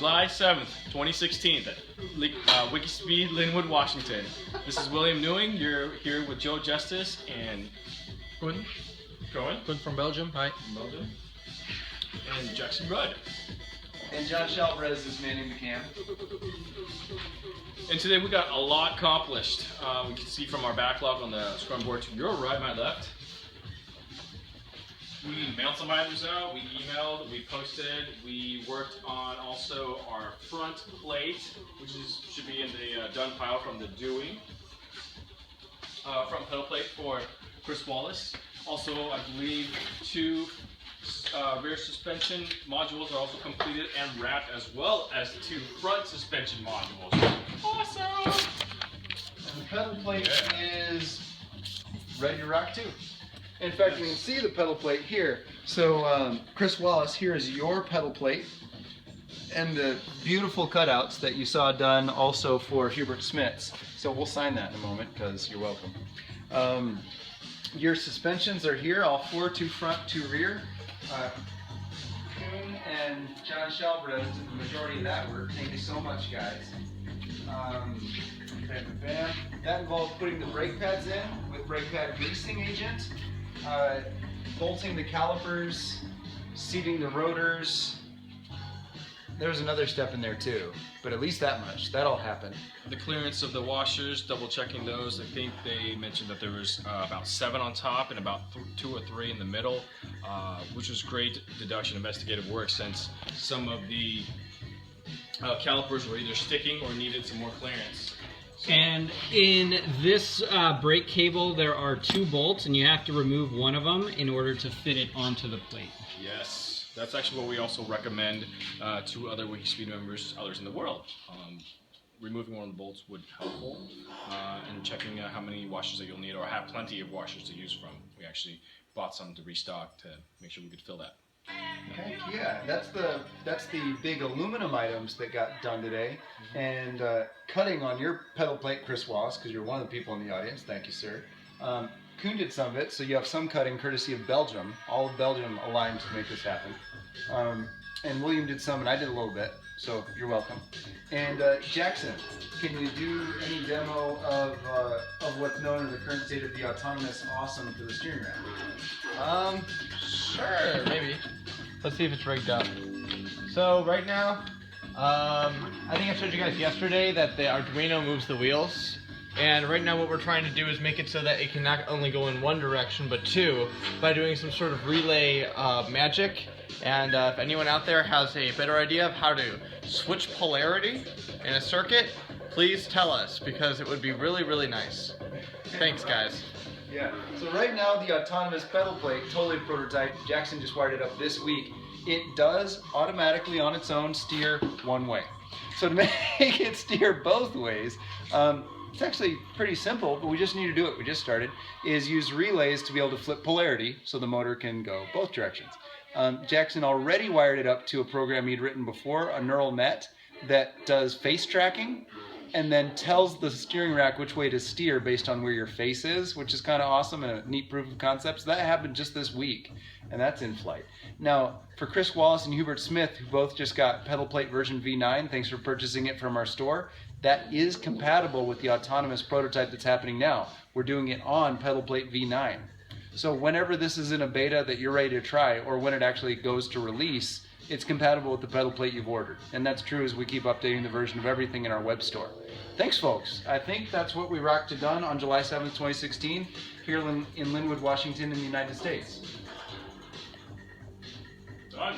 July 7th, 2016 at Wikispeed, Linwood, Washington. This is William Newing. You're here with Joe Justice and Quinn from Belgium. Hi. Belgium. And Jackson Rudd. And John Shalbrez is manning the cam. And today we got a lot accomplished. We can see from our backlog on the scrum board to your right, my left. We mailed some items out, we emailed, we posted, we worked on also our front plate, which should be in the done pile from the doing. Front pedal plate for Chris Wallace. Also, I believe 2 rear suspension modules are also completed and wrapped, as well as 2 front suspension modules. Awesome! And the pedal plate is ready to rock too. In fact, you can see the pedal plate here. So Chris Wallace, here is your pedal plate and the beautiful cutouts that you saw done also for Hubert Smith's. So we'll sign that in a moment because you're welcome. Your suspensions are here, all 4, 2 front, 2 rear. Kuhn and John Shalbrez did the majority of that work. Thank you so much, guys. That involved putting the brake pads in with brake pad greasing agent, bolting the calipers, seating the rotors. There's another step in there too, but at least that much. That all happened. The clearance of the washers, double checking those. I think they mentioned that there was about 7 on top and about 2 or 3 in the middle, which was great deduction investigative work since some of the calipers were either sticking or needed some more clearance. And in this brake cable, there are 2 bolts, and you have to remove one of them in order to fit it onto the plate. Yes, that's actually what we also recommend to other Wikispeed members, others in the world. Removing one of the bolts would help, and checking how many washers that you'll need, or have plenty of washers to use from. We actually bought some to restock to make sure we could fill that. Okay, yeah, that's the big aluminum items that got done today, and cutting on your pedal plate, Chris Wallace, because you're one of the people in the audience. Thank you, sir. Kuhn did some of it, so you have some cutting courtesy of Belgium. All of Belgium aligned to make this happen. And William did some, and I did a little bit, so you're welcome. And Jackson, can you do any demo of what's known as the current state of the autonomous awesome for the steering rack? Sure, maybe. Let's see if it's rigged up. So right now, I think I showed you guys yesterday that the Arduino moves the wheels. And right now what we're trying to do is make it so that it can not only go in one direction, but 2, by doing some sort of relay magic. And if anyone out there has a better idea of how to switch polarity in a circuit, please tell us, because it would be really, really nice. Thanks, guys. Yeah, so right now the autonomous pedal plate, totally prototype, Jackson just wired it up this week. It does automatically on its own steer one way. So to make it steer both ways, it's actually pretty simple, but we just need to do it. We just started, is use relays to be able to flip polarity so the motor can go both directions. Jackson already wired it up to a program he'd written before, a neural net that does face tracking, and then tells the steering rack which way to steer based on where your face is, which is kind of awesome and a neat proof of concept. So that happened just this week, and that's in flight. Now, for Chris Wallace and Hubert Smith, who both just got pedal plate version V9, thanks for purchasing it from our store, that is compatible with the autonomous prototype that's happening now. We're doing it on pedal plate V9. So whenever this is in a beta that you're ready to try, or when it actually goes to release, it's compatible with the pedal plate you've ordered. And that's true as we keep updating the version of everything in our web store. Thanks, folks. I think that's what we rocked to done on July 7th, 2016, here in Linwood, Washington in the United States. Done.